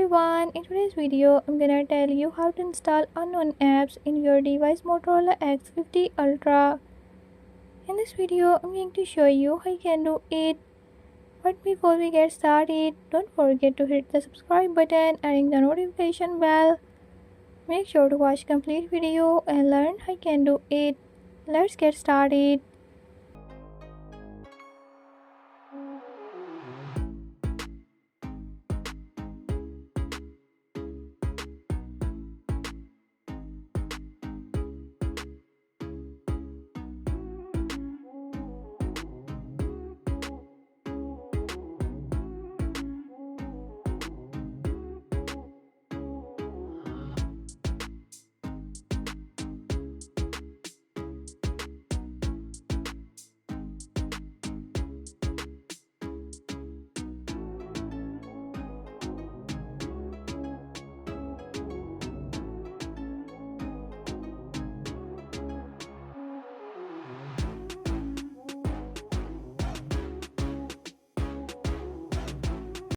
everyone, in today's video I'm gonna tell you how to install unknown apps in your device Motorola X50 Ultra. In this video I'm going to show you how you can do it. But before we get started, don't forget to hit the subscribe button and ring the notification bell. Make sure to watch complete video and learn how you can do it. Let's get started.